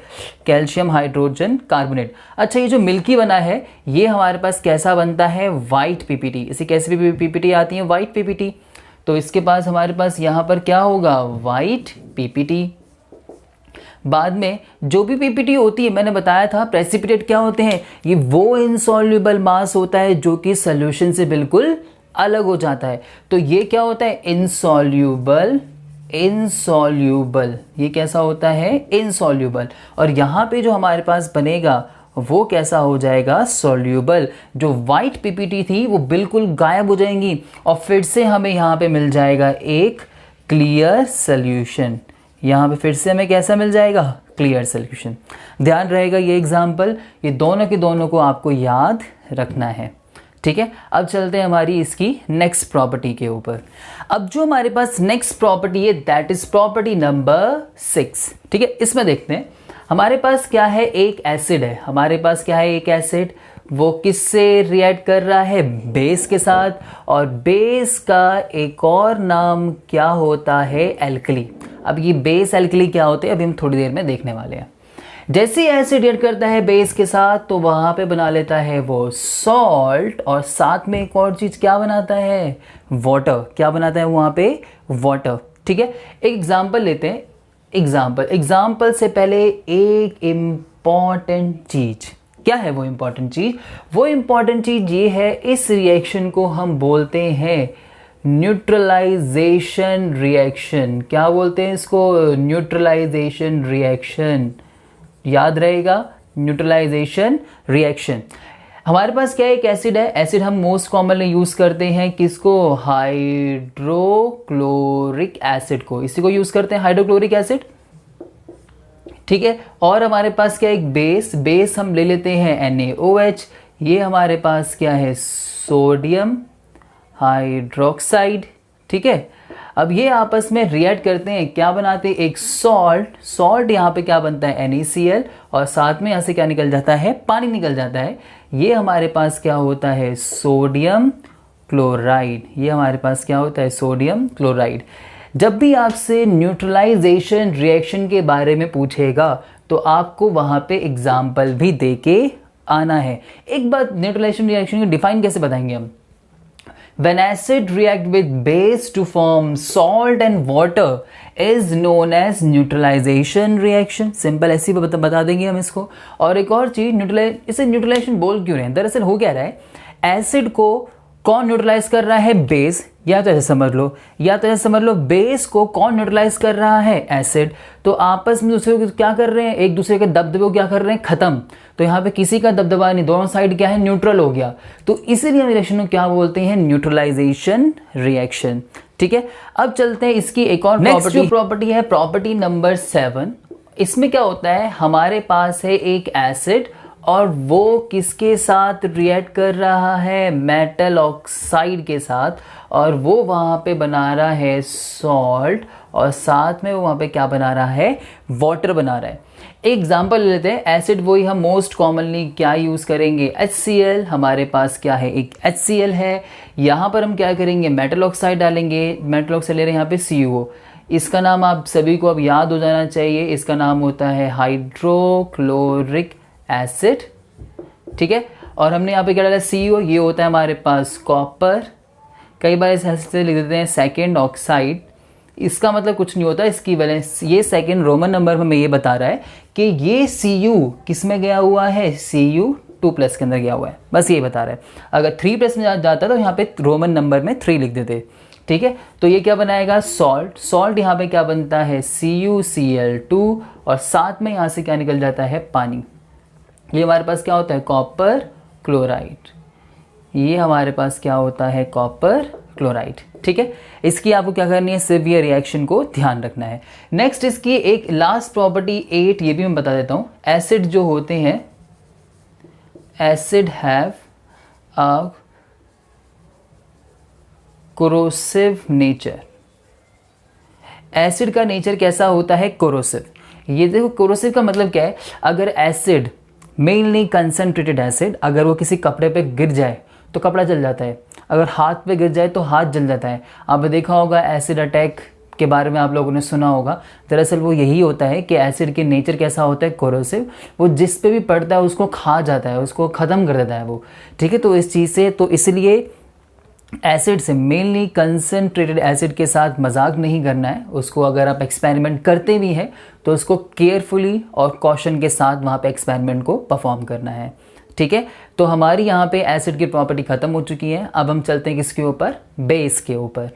कैल्शियम हाइड्रोजन कार्बोनेट। अच्छा, ये जो मिल्की बना है ये हमारे पास कैसा बनता है, वाइट PPT। इसे कैसे भी PPT आती है, वाइट PPT। तो इसके पास हमारे पास यहाँ पर क्या होगा, वाइट PPT। बाद में जो भी PPT होती है, मैंने बताया था प्रेसिपिटेट क्या होते हैं, ये वो इनसॉल्युबल मास होता है जो कि सोल्यूशन से बिल्कुल अलग हो जाता है। तो ये क्या होता है, इनसॉल्यूबल। ये कैसा होता है, इनसॉल्यूबल। और यहाँ पे जो हमारे पास बनेगा वो कैसा हो जाएगा, सॉल्यूबल। जो वाइट PPT थी वो बिल्कुल गायब हो जाएंगी और फिर से हमें यहाँ पे मिल जाएगा एक क्लियर सोल्यूशन। यहाँ पे फिर से हमें कैसा मिल जाएगा, क्लियर सोल्यूशन। ध्यान रहेगा ये एग्जाम्पल, ये दोनों के दोनों को आपको याद रखना है, ठीक है। अब चलते हैं हमारी इसकी नेक्स्ट प्रॉपर्टी के ऊपर। अब जो हमारे पास नेक्स्ट प्रॉपर्टी है दैट इज प्रॉपर्टी नंबर 6, ठीक है। इसमें देखते हैं हमारे पास क्या है, एक एसिड है। हमारे पास क्या है, एक एसिड, वो किससे रिएक्ट कर रहा है, बेस के साथ। और बेस का एक और नाम क्या होता है, एल्कली। अब ये बेस एल्कली क्या होते हैं अभी हम थोड़ी देर में देखने वाले हैं। जैसे ही एसिड रिएक्ट करता है बेस के साथ तो वहाँ पे बना लेता है वो सॉल्ट, और साथ में एक और चीज़ क्या बनाता है, वाटर। क्या बनाता है वहाँ पे, वाटर। ठीक है, एक एग्जाम्पल लेते हैं। एग्जाम्पल से पहले एक इम्पॉर्टेंट चीज़, क्या है वो इम्पॉर्टेंट चीज़? वो इम्पॉर्टेंट चीज़ ये है, इस रिएक्शन को हम बोलते हैं न्यूट्रलाइजेशन रिएक्शन। क्या बोलते हैं इसको? Neutralization reaction. याद रहेगा, न्यूट्रलाइजेशन रिएक्शन। हमारे पास क्या है, एक एसिड है। एसिड हम मोस्ट कॉमनली यूज़ करते हैं किसको? हाइड्रोक्लोरिक एसिड को। इसी को यूज़ करते हैं, हाइड्रोक्लोरिक एसिड। ठीक है, और हमारे पास क्या है, एक बेस हम ले लेते हैं NaOH। ये हमारे पास क्या है, सोडियम हाइड्रोक्साइड। ठीक है, अब ये आपस में रिएक्ट करते हैं, क्या बनाते हैं, एक सॉल्ट यहाँ पे क्या बनता है, NaCl, और साथ में यहाँ से क्या निकल जाता है, पानी निकल जाता है। ये हमारे पास क्या होता है, सोडियम क्लोराइड। ये हमारे पास क्या होता है, सोडियम क्लोराइड। जब भी आपसे न्यूट्रलाइजेशन रिएक्शन के बारे में पूछेगा तो आपको वहाँ पे एग्जाम्पल भी दे के आना है। एक बात, न्यूट्रलाइजेशन रिएक्शन को डिफाइन कैसे बताएंगे हम? When acid react with base to form salt and water is known as neutralization reaction। Simple ऐसे ही बता देंगे हम इसको। और एक और चीज, इसे न्यूट्रलाइजेशन बोल क्यों रहे हैं? दरअसल हो क्या रहा है, एसिड को कौन न्यूट्रलाइज कर रहा है, बेस। या तो ऐसे समझ लो बेस को कौन न्यूट्रलाइज कर रहा है, एसिड। तो आपस में दूसरे को क्या कर रहे हैं, एक दूसरे के दबदबे को क्या कर रहे हैं, खत्म। तो यहाँ पे किसी का दबदबा नहीं, दोनों साइड क्या है, न्यूट्रल हो गया। तो इसीलिए हम रिएक्शन को क्या बोलते हैं, न्यूट्रलाइजेशन रिएक्शन। ठीक है, अब चलते हैं इसकी एक और प्रॉपर्टी है, प्रॉपर्टी नंबर 7। इसमें क्या होता है, हमारे पास है एक एसिड और वो किसके साथ रिएक्ट कर रहा है, मेटल ऑक्साइड के साथ, और वो वहाँ पे बना रहा है सॉल्ट, और साथ में वो वहाँ पे क्या बना रहा है, वाटर बना रहा है। एग्जाम्पल ले लेते हैं, एसिड वही हम मोस्ट कॉमनली क्या यूज़ करेंगे, HCl। हमारे पास क्या है, एक HCl है। यहाँ पर हम क्या करेंगे, मेटल ऑक्साइड डालेंगे। मेटल ऑक्साइड ले रहे हैं यहाँ पे CuO। इसका नाम आप सभी को अब याद हो जाना चाहिए, इसका नाम होता है हाइड्रोक्लोरिक एसिड। ठीक है, और हमने यहाँ पे क्या डाला, CuO। ये होता है हमारे पास कॉपर। कई बार इस एसिड से लिख देते हैं सेकेंड ऑक्साइड। इसका मतलब कुछ नहीं होता, इसकी वैलेंस, ये सेकेंड रोमन नंबर में हमें ये बता रहा है कि ये Cu किस में गया हुआ है, Cu2+ के अंदर गया हुआ है, बस ये बता रहा है। अगर 3+ में जाता तो यहाँ पे रोमन नंबर में 3 लिख देते। ठीक है, तो ये क्या बनाएगा, सॉल्ट यहाँ पे क्या बनता है, CuCl2, और साथ में यहाँ से क्या निकल जाता है, पानी। ये हमारे पास क्या होता है, कॉपर क्लोराइड। ये हमारे पास क्या होता है, कॉपर क्लोराइड। ठीक है, इसकी आपको क्या करनी है, सिवियर रिएक्शन को ध्यान रखना है। नेक्स्ट इसकी एक लास्ट प्रॉपर्टी 8, ये भी मैं बता देता हूँ। एसिड जो होते हैं, acid have a corrosive nature. Acid का नेचर कैसा होता है, कोरोसिव। ये देखो, कोरोसिव का मतलब क्या है, अगर एसिड, मेनली कंसनट्रेटेड एसिड, अगर वो किसी कपड़े पे गिर जाए तो कपड़ा जल जाता है, अगर हाथ पे गिर जाए तो हाथ जल जाता है। आपने देखा होगा एसिड अटैक के बारे में आप लोगों ने सुना होगा। दरअसल वो यही होता है कि एसिड के नेचर कैसा होता है, कोरोसिव। वो जिस पे भी पड़ता है उसको खा जाता है, उसको ख़त्म कर देता है वो। ठीक है, तो इस चीज़ से, तो इसलिए एसिड से, मेनली कंसनट्रेटेड एसिड के साथ मजाक नहीं करना है। उसको अगर आप एक्सपेरिमेंट करते भी हैं तो उसको केयरफुली और कॉशन के साथ वहाँ पे एक्सपेरिमेंट को परफॉर्म करना है। ठीक है, तो हमारी यहाँ पे एसिड की प्रॉपर्टी ख़त्म हो चुकी है। अब हम चलते हैं किसके ऊपर, बेस के ऊपर।